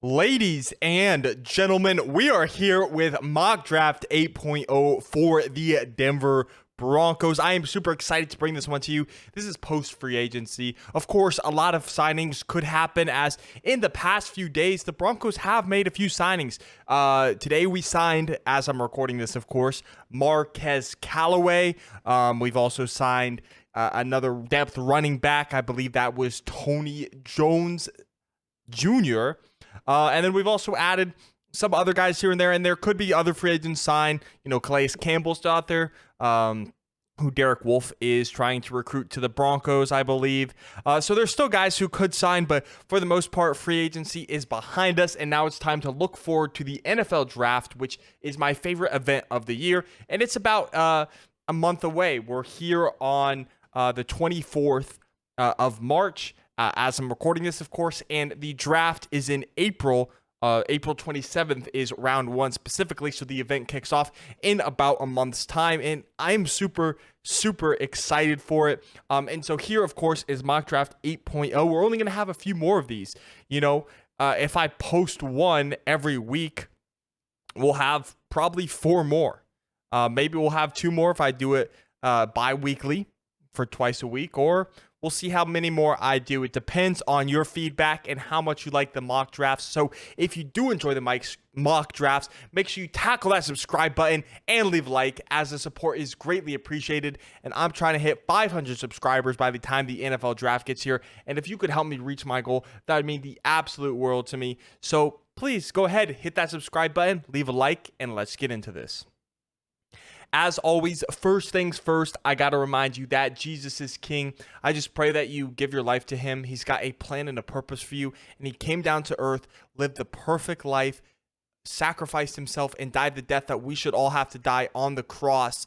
Ladies and gentlemen, we are here with Mock Draft 8.0 for the Denver Broncos. I am super excited to bring this one to you. This is post-free agency. Of course, a lot of signings could happen as in the past few days, the Broncos have made a few signings. Today we signed, as I'm recording this, of course, Marquez Callaway. We've also signed another depth running back. I believe that was Tony Jones Jr., and then we've also added some other guys here and there could be other free agents signed. You know, Calais Campbell's still out there, who Derek Wolfe is trying to recruit to the Broncos, I believe. So there's still guys who could sign, but for the most part, free agency is behind us, and now it's time to look forward to the NFL Draft, which is my favorite event of the year, and it's about a month away. We're here on the 24th of March. As I'm recording this, of course, and the draft is in April. April 27th is round one specifically, so the event kicks off in about a month's time, and I'm super excited for it. And so here, of course, is Mock Draft 8.0. We're only going to have a few more of these. You know, if I post one every week, we'll have probably 4 more. Maybe we'll have 2 more if I do it bi-weekly for twice a week, or we'll see how many more I do. It depends on your feedback and how much you like the mock drafts. So if you do enjoy the mock drafts, make sure you tackle that subscribe button and leave a like, as the support is greatly appreciated. And I'm trying to hit 500 subscribers by the time the NFL draft gets here. And if you could help me reach my goal, that would mean the absolute world to me. So please go ahead, hit that subscribe button, leave a like, and let's get into this. As always, first things first, I got to remind you that Jesus is King. I just pray that you give your life to him. He's got a plan and a purpose for you, and he came down to earth, lived the perfect life, sacrificed himself, and died the death that we should all have to die on the cross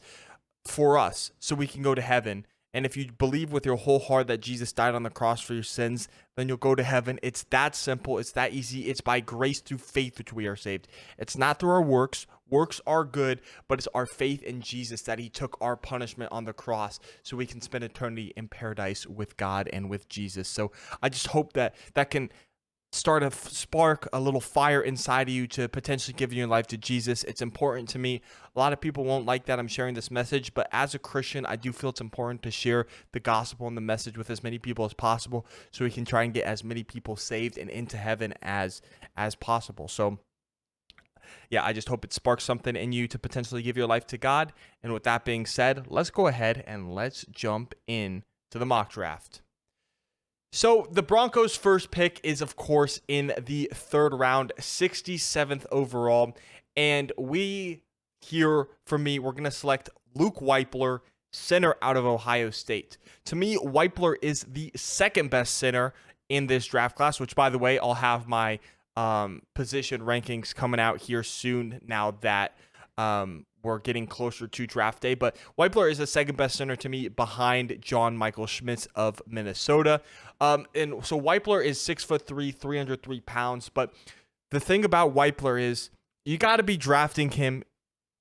for us so we can go to heaven. And if you believe with your whole heart that Jesus died on the cross for your sins, then you'll go to heaven. It's that simple. It's that easy. It's by grace through faith which we are saved. It's not through our works. Works are good, but it's our faith in Jesus that he took our punishment on the cross so we can spend eternity in paradise with God and with Jesus. So I just hope that can start a spark, a little fire inside of you to potentially give your life to Jesus. It's important to me. A lot of people won't like that I'm sharing this message, but as a Christian, I do feel it's important to share the gospel and the message with as many people as possible so we can try and get as many people saved and into heaven as possible. So yeah, I just hope it sparks something in you to potentially give your life to God. And with that being said, let's go ahead and let's jump in to the mock draft. So the Broncos' first pick is, of course, in the 3rd round, 67th overall. And we're going to select Luke Wypler, center out of Ohio State. To me, Wypler is the second best center in this draft class, which, by the way, I'll have my position rankings coming out here soon now that we're getting closer to draft day. But Wypler is the second best center to me behind John Michael Schmitz of Minnesota. And so Wypler is 6'3", 303 pounds. But the thing about Wypler is you got to be drafting him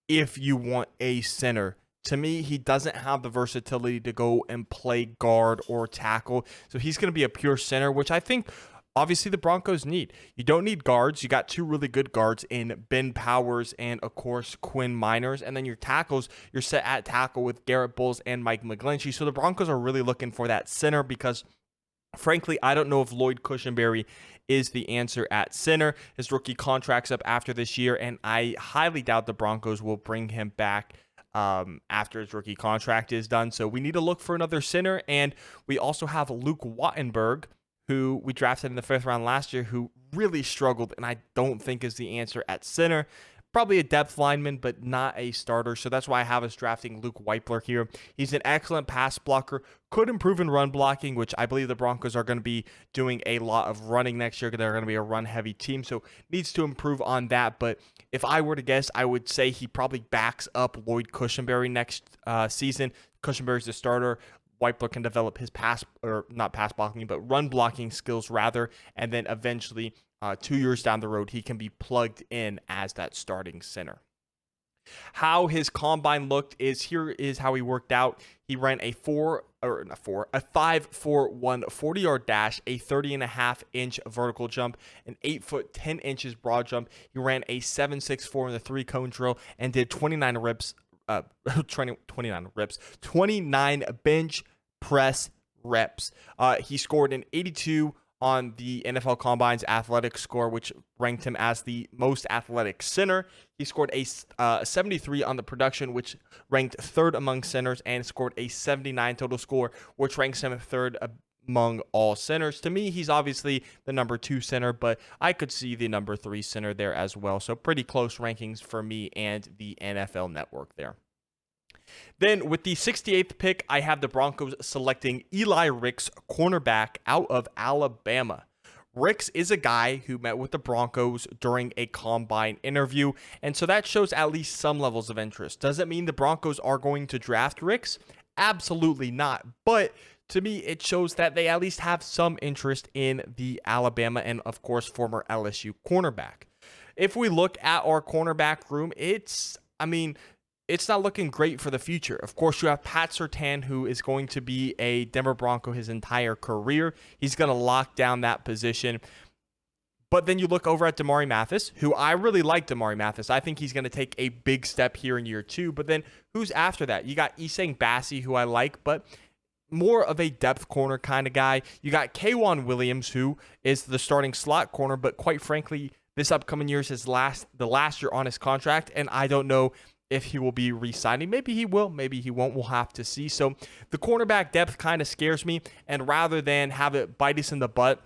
if you want a center. To me, he doesn't have the versatility to go and play guard or tackle. So he's going to be a pure center, which I think obviously the Broncos need. You don't need guards. You got 2 really good guards in Ben Powers and, of course, Quinn Miners. And then your tackles, you're set at tackle with Garrett Bowles and Mike McGlinchey. So the Broncos are really looking for that center because, frankly, I don't know if Lloyd Cushenberry is the answer at center. His rookie contract's up after this year, and I highly doubt the Broncos will bring him back after his rookie contract is done. So we need to look for another center. And we also have Luke Wattenberg, who we drafted in the 5th round last year, who really struggled and I don't think is the answer at center. Probably a depth lineman, but not a starter. So that's why I have us drafting Luke Wypler here. He's an excellent pass blocker, could improve in run blocking, which I believe the Broncos are going to be doing a lot of running next year. They're going to be a run-heavy team, so needs to improve on that. But if I were to guess, I would say he probably backs up Lloyd Cushenberry next season. Cushenberry's the starter. Wypler can develop his not pass blocking, but run blocking skills rather, and then eventually 2 years down the road, he can be plugged in as that starting center. How his combine looked is here is how he worked out. He ran a 5.41 40-yard dash, a 30.5-inch vertical jump, an 8 foot 10 inches broad jump. He ran a 7.64 in the 3-cone drill and did 29 reps, 29 bench press reps. He scored an 82 on the NFL Combine's athletic score, which ranked him as the most athletic center. He scored a 73 on the production, which ranked third among centers, and scored a 79 total score, which ranks him third among all centers. To me, he's obviously the number 2 center, but I could see the number 3 center there as well. So pretty close rankings for me and the NFL Network there. Then with the 68th pick, I have the Broncos selecting Eli Ricks, cornerback out of Alabama. Ricks is a guy who met with the Broncos during a combine interview, and so that shows at least some levels of interest. Does it mean the Broncos are going to draft Ricks? Absolutely not. But to me, it shows that they at least have some interest in the Alabama and, of course, former LSU cornerback. If we look at our cornerback room, it's not looking great for the future. Of course, you have Pat Surtain, who is going to be a Denver Bronco his entire career. He's going to lock down that position. But then you look over at Damari Mathis, who I really like Damari Mathis. I think he's going to take a big step here in year 2. But then who's after that? You got Isang Bassi, who I like, but more of a depth corner kind of guy. You got K'Wan Williams, who is the starting slot corner, but quite frankly, this upcoming year is the last year on his contract, and I don't know if he will be re-signing. Maybe he will, maybe he won't. We'll have to see. So the cornerback depth kind of scares me, and rather than have it bite us in the butt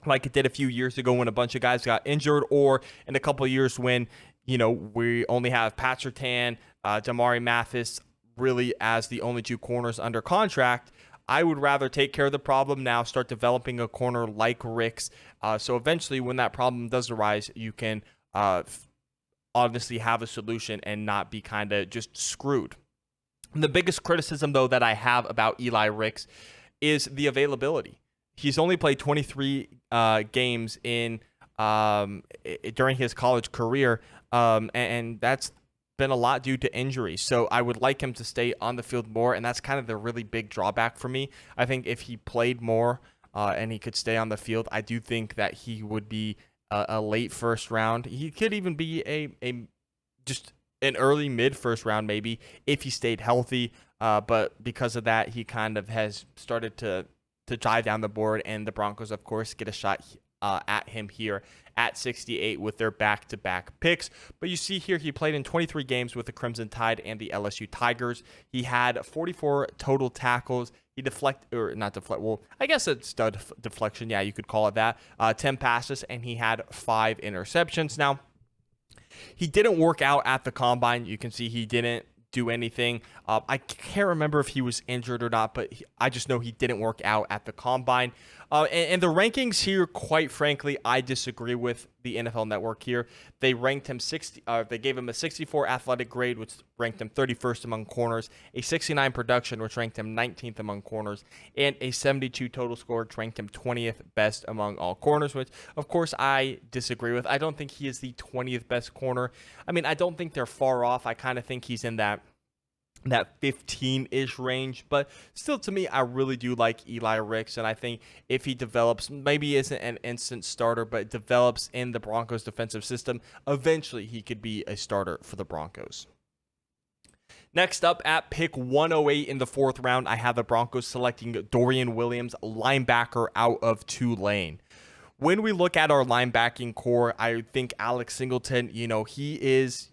like it did a few years ago when a bunch of guys got injured, or in a couple of years when, we only have Pat Surtain, Damari Mathis really as the only 2 corners under contract, I would rather take care of the problem now, start developing a corner like Ricks. So eventually when that problem does arise, you can honestly have a solution and not be kind of just screwed. The biggest criticism, though, that I have about Eli Ricks is the availability. He's only played 23 games during his college career, and that's been a lot due to injury. So I would like him to stay on the field more, and that's kind of the really big drawback for me. I think if he played more and he could stay on the field, I do think that he would be a late first round. He could even be just an early mid first round maybe if he stayed healthy. But because of that, he kind of has started to dive down the board, and the Broncos, of course, get a shot at him here at 68 with their back-to-back picks. But you see here, he played in 23 games with the Crimson Tide and the LSU Tigers. He had 44 total tackles. He I guess it's stud deflection. Yeah, you could call it that. 10 passes, and he had 5 interceptions. Now, he didn't work out at the combine. You can see he didn't do anything. I can't remember if he was injured or not, but I just know he didn't work out at the combine. And the rankings here, quite frankly, I disagree with the NFL Network here. They ranked him they gave him a 64 athletic grade, which ranked him 31st among corners, a 69 production, which ranked him 19th among corners, and a 72 total score, which ranked him 20th best among all corners, which, of course, I disagree with. I don't think he is the 20th best corner. I don't think they're far off. I kind of think he's in that 15-ish range, but still, to me, I really do like Eli Ricks, and I think if he develops, maybe isn't an instant starter, but develops in the Broncos defensive system, eventually he could be a starter for the Broncos. Next up at pick 108 in the 4th round, I have the Broncos selecting Dorian Williams, linebacker out of Tulane. When we look at our linebacking core, I think Alex Singleton, he is,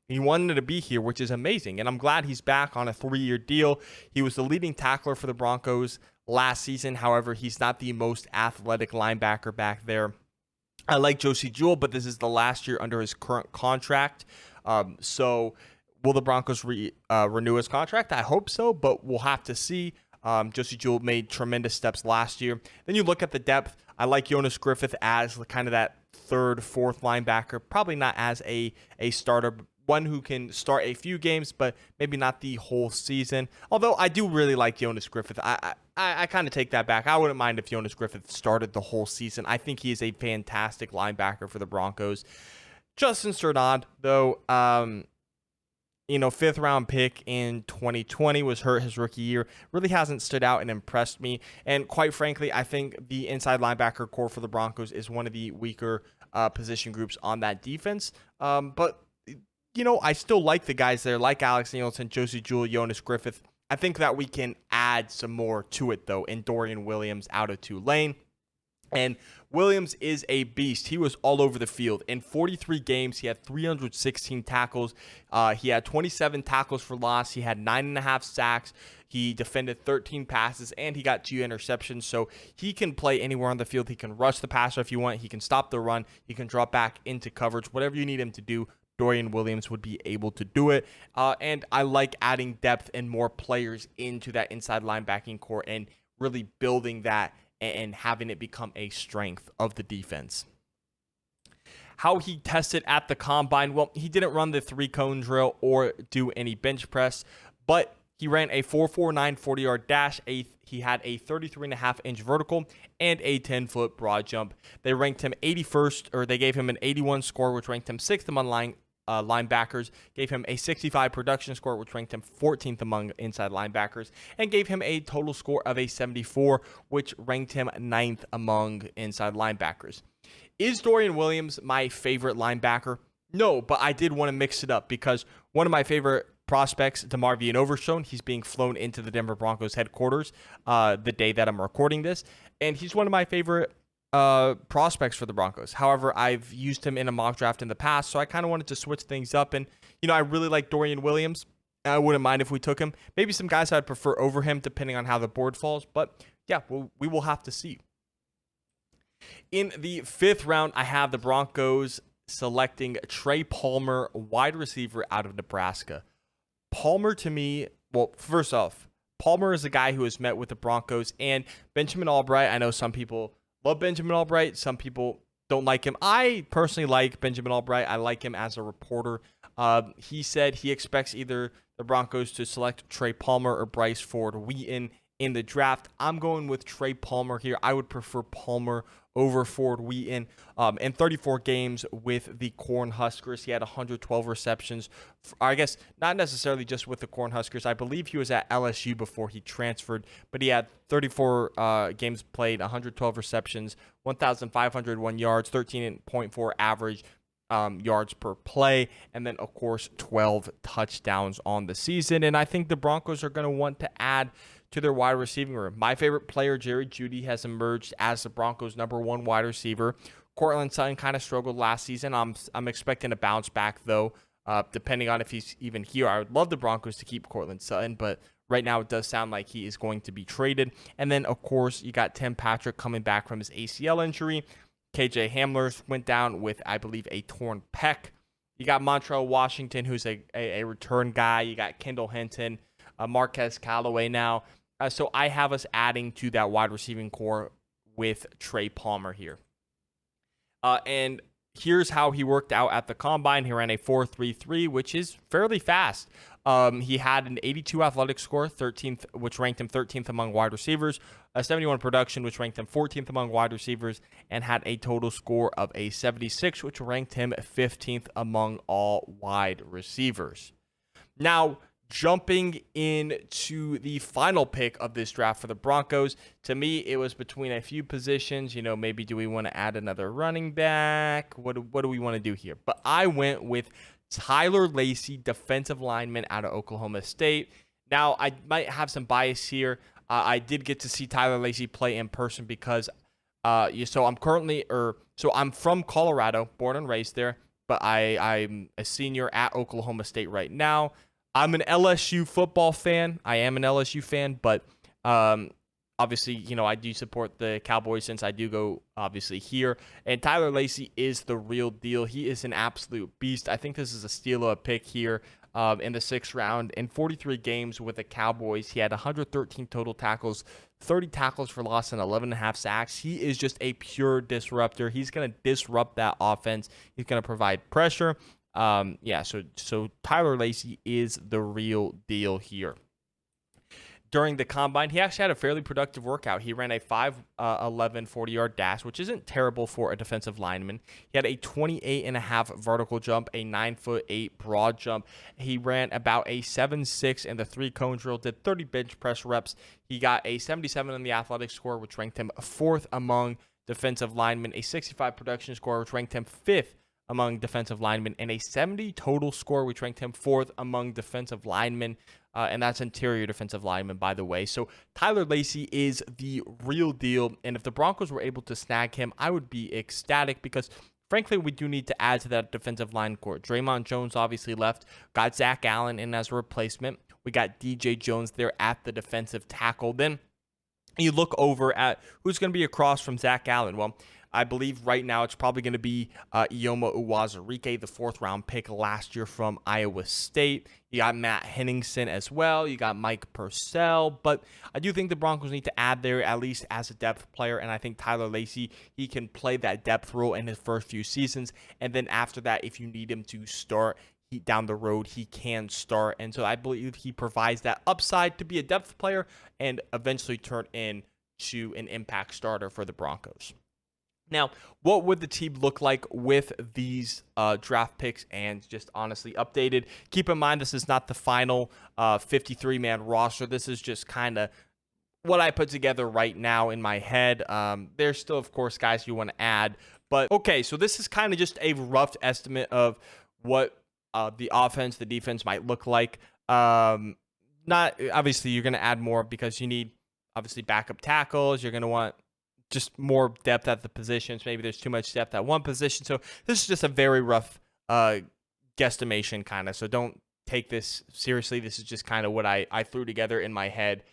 he wanted to be here, which is amazing, and I'm glad he's back on a 3-year deal. He was the leading tackler for the Broncos last season. However, he's not the most athletic linebacker back there. I like Josie Jewell, but this is the last year under his current contract. So will the Broncos renew his contract? I hope so, but we'll have to see. Josie Jewell made tremendous steps last year. Then you look at the depth. I like Jonas Griffith as kind of that 3rd, 4th linebacker, probably not as a starter, one who can start a few games, but maybe not the whole season. Although I do really like Jonas Griffith. I kind of take that back. I wouldn't mind if Jonas Griffith started the whole season. I think he is a fantastic linebacker for the Broncos. Justin Strnad, though, fifth round pick in 2020, was hurt his rookie year. Really hasn't stood out and impressed me. And quite frankly, I think the inside linebacker core for the Broncos is one of the weaker position groups on that defense. But I still like the guys there, like Alex Nielsen, Josie Jewell, Jonas Griffith. I think that we can add some more to it, though, in Dorian Williams out of Tulane. And Williams is a beast. He was all over the field. In 43 games, he had 316 tackles. He had 27 tackles for loss. He had 9.5 sacks. He defended 13 passes, and he got 2 interceptions. So he can play anywhere on the field. He can rush the passer if you want. He can stop the run. He can drop back into coverage. Whatever you need him to do, Dorian Williams would be able to do it. And I like adding depth and more players into that inside linebacking core and really building that and having it become a strength of the defense. How he tested at the combine, well, he didn't run the 3-cone drill or do any bench press, but he ran a 4.49 40-yard dash. He had a 33.5-inch vertical and a 10-foot broad jump. They ranked him 81st, or they gave him an 81 score, which ranked him 6th among linebackers, gave him a 65 production score, which ranked him 14th among inside linebackers, and gave him a total score of a 74, which ranked him 9th among inside linebackers. Is Dorian Williams my favorite linebacker? No, but I did want to mix it up because one of my favorite prospects, DeMarvion Overshown, he's being flown into the Denver Broncos headquarters the day that I'm recording this, and he's one of my favorite prospects for the Broncos. However, I've used him in a mock draft in the past, so I kind of wanted to switch things up. And, I really like Dorian Williams. I wouldn't mind if we took him. Maybe some guys I'd prefer over him, depending on how the board falls. But, yeah, we will have to see. In the 5th round, I have the Broncos selecting Trey Palmer, wide receiver out of Nebraska. Palmer, to me, well, first off, Palmer is a guy who has met with the Broncos. And Benjamin Albright, I know some people love Benjamin Albright. Some people don't like him. I personally like Benjamin Albright. I like him as a reporter. He said he expects either the Broncos to select Trey Palmer or Bryce Ford Wheaton in the draft. I'm going with Trey Palmer here. I would prefer Palmer over Ford Wheaton. In 34 games with the Cornhuskers, he had 112 receptions. I guess not necessarily just with the Cornhuskers. I believe he was at LSU before he transferred, but he had 34 games played, 112 receptions, 1,501 yards, 13.4 average yards per play, and then, of course, 12 touchdowns on the season. And I think the Broncos are going to want to add to their wide receiving room. My favorite player, Jerry Jeudy, has emerged as the Broncos' #1 wide receiver. Cortland Sutton kind of struggled last season. I'm expecting a bounce back, though, depending on if he's even here. I would love the Broncos to keep Cortland Sutton, but right now it does sound like he is going to be traded. And then, of course, you got Tim Patrick coming back from his ACL injury. KJ Hamler went down with, I believe, a torn pec. You got Montrell Washington, who's a return guy. You got Kendall Hinton, Marquez Callaway now. So I have us adding to that wide receiving core with Trey Palmer here. And here's how he worked out at the combine. He ran a 4.33, which is fairly fast. He had an 82 athletic score, 13th, which ranked him 13th among wide receivers, a 71 production, which ranked him 14th among wide receivers, and had a total score of a 76, which ranked him 15th among all wide receivers. Now, jumping into the final pick of this draft for the Broncos, to me, it was between a few positions. Maybe do we want to add another running back? What do we want to do here? But I went with Tyler Lacey, defensive lineman out of Oklahoma State. Now, I might have some bias here. I did get to see Tyler Lacey play in person because, I'm from Colorado, born and raised there, but I'm a senior at Oklahoma State right now. I'm an LSU football fan. I am an LSU fan, but obviously, I do support the Cowboys since I do go, obviously, here. And Tyler Lacey is the real deal. He is an absolute beast. I think this is a steal of a pick here in the 6th round. In 43 games with the Cowboys, he had 113 total tackles, 30 tackles for loss, and 11.5 sacks. He is just a pure disruptor. He's going to disrupt that offense. He's going to provide pressure. So Tyler Lacey is the real deal here. during the combine, he actually had a fairly productive workout. He ran a 5'11" 40-yard dash, which isn't terrible for a defensive lineman. He had a 28.5 vertical jump, a 9'8" broad jump. He ran about a 7'6" in the 3-cone drill, did 30 bench press reps. He got a 77 in the athletic score, which ranked him 4th among defensive linemen, a 65 production score, which ranked him 5th among defensive linemen, and a 70 total score, which ranked him 4th among defensive linemen. And that's interior defensive lineman, by the way. So Tyler Lacey is the real deal. And if the Broncos were able to snag him, I would be ecstatic because, frankly, we do need to add to that defensive line core. Draymond Jones obviously left. Got Zach Allen in as a replacement. We got DJ Jones there at the defensive tackle. Then you look over at who's going to be across from Zach Allen. Well, I believe right now it's probably going to be Ioma Uwazurike, the 4th-round pick last year from Iowa State. You got Matt Henningsen as well. You got Mike Purcell. But I do think the Broncos need to add there at least as a depth player. And I think Tyler Lacey, he can play that depth role in his first few seasons. And then after that, if you need him to start down the road, he can start. And so I believe he provides that upside to be a depth player and eventually turn into an impact starter for the Broncos. Now, what would the team look like with these draft picks and just honestly updated? Keep in mind, this is not the final 53-man roster. This is just kind of what I put together right now in my head. There's still, of course, guys you want to add. But, okay, so this is kind of just a rough estimate of what the offense, the defense might look like. Not obviously, you're going to add more because you need, obviously, backup tackles. You're going to want just more depth at the positions. Maybe there's too much depth at one position. So this is just a very rough guesstimation kind of. So don't take this seriously. This is just kind of what I threw together in my head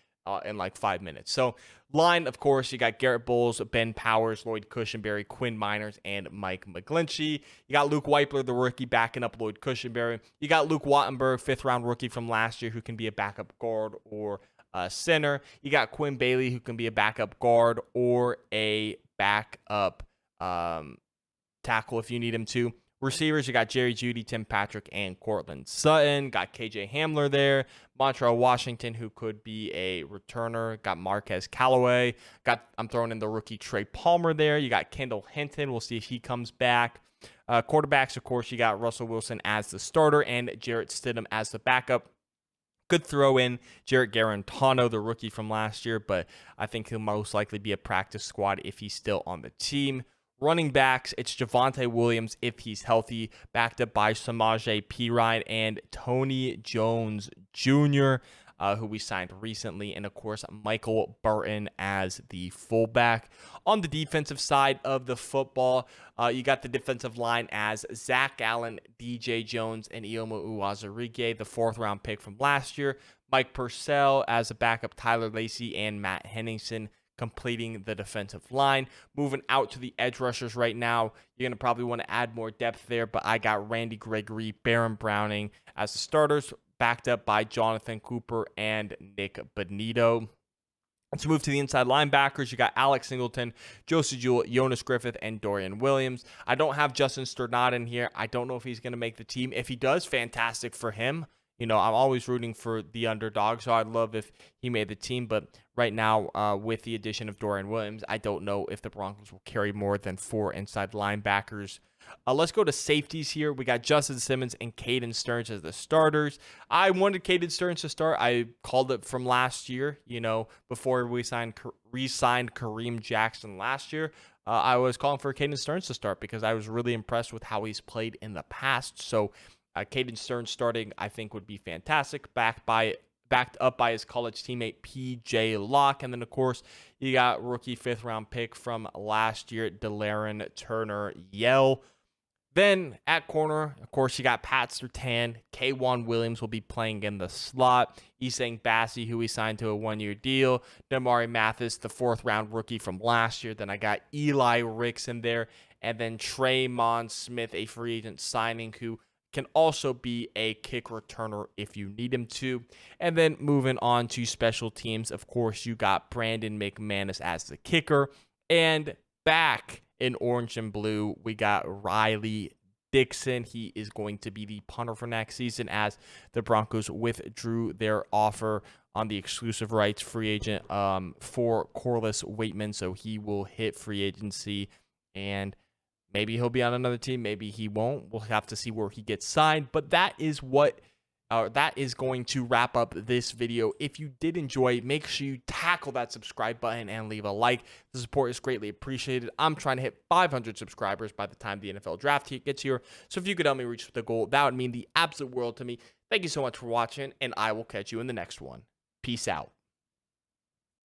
in like 5 minutes. So line, of course, you got Garrett Bowles, Ben Powers, Lloyd Cushenberry, Quinn Miners, and Mike McGlinchey. You got Luke Weipler, the rookie, backing up Lloyd Cushenberry. You got Luke Wattenberg, 5th-round rookie from last year, who can be a backup guard or center. You got Quinn Bailey, who can be a backup guard or a backup tackle if you need him to. Receivers, you got Jerry Jeudy, Tim Patrick, and Cortland Sutton. Got KJ Hamler there. Montreal Washington, who could be a returner. Got Marquez Callaway. I'm throwing in the rookie Trey Palmer there. You got Kendall Hinton. We'll see if he comes back. Quarterbacks, of course, you got Russell Wilson as the starter and Jarrett Stidham as the backup. Could throw in Jarrett Garantano, the rookie from last year, but I think he'll most likely be a practice squad if he's still on the team. Running backs, it's Javonte Williams if he's healthy, backed up by Samaje Perine and Tony Jones Jr., who we signed recently, and of course, Michael Burton as the fullback. On the defensive side of the football, you got the defensive line as Zach Allen, DJ Jones, and Ioma Uwazurike, the 4th-round pick from last year. Mike Purcell as a backup, Tyler Lacey, and Matt Henningsen completing the defensive line. Moving out to the edge rushers right now, you're going to probably want to add more depth there, but I got Randy Gregory, Baron Browning as the starters, backed up by Jonathan Cooper and Nick Bonito. Let's move to the inside linebackers. You got Alex Singleton, Josie Jewell, Jonas Griffith, and Dorian Williams. I don't have Justin Sternad in here. I don't know if he's going to make the team. If he does, fantastic for him. You know, I'm always rooting for the underdog, so I'd love if he made the team. But right now, with the addition of Dorian Williams, I don't know if the Broncos will carry more than 4 inside linebackers. Let's go to safeties here. We got Justin Simmons and Caden Stearns as the starters. I wanted Caden Stearns to start. I called it from last year, you know, before we re-signed Kareem Jackson last year. I was calling for Caden Stearns to start because I was really impressed with how he's played in the past. So Caden Stearns starting, I think, would be fantastic, backed up by his college teammate P.J. Locke. And then, of course, you got rookie 5th-round pick from last year, Delarrin Turner-Yell. Then at corner, of course, you got Pat Surtain. K'Wan Williams will be playing in the slot. Isang Bassi, who we signed to a 1-year deal. Damari Mathis, the 4th-round rookie from last year. Then I got Eli Ricks in there. And then Tremon Smith, a free agent signing who can also be a kick returner if you need him to. And then moving on to special teams, of course, you got Brandon McManus as the kicker. And back in orange and blue, we got Riley Dixon. He is going to be the punter for next season as the Broncos withdrew their offer on the exclusive rights free agent for Corliss Waitman. So he will hit free agency, and maybe he'll be on another team. Maybe he won't. We'll have to see where he gets signed. But that is going to wrap up this video. If you did enjoy, make sure you tackle that subscribe button and leave a like. The support is greatly appreciated. I'm trying to hit 500 subscribers by the time the NFL draft gets here. So if you could help me reach the goal, that would mean the absolute world to me. Thank you so much for watching, and I will catch you in the next one. Peace out.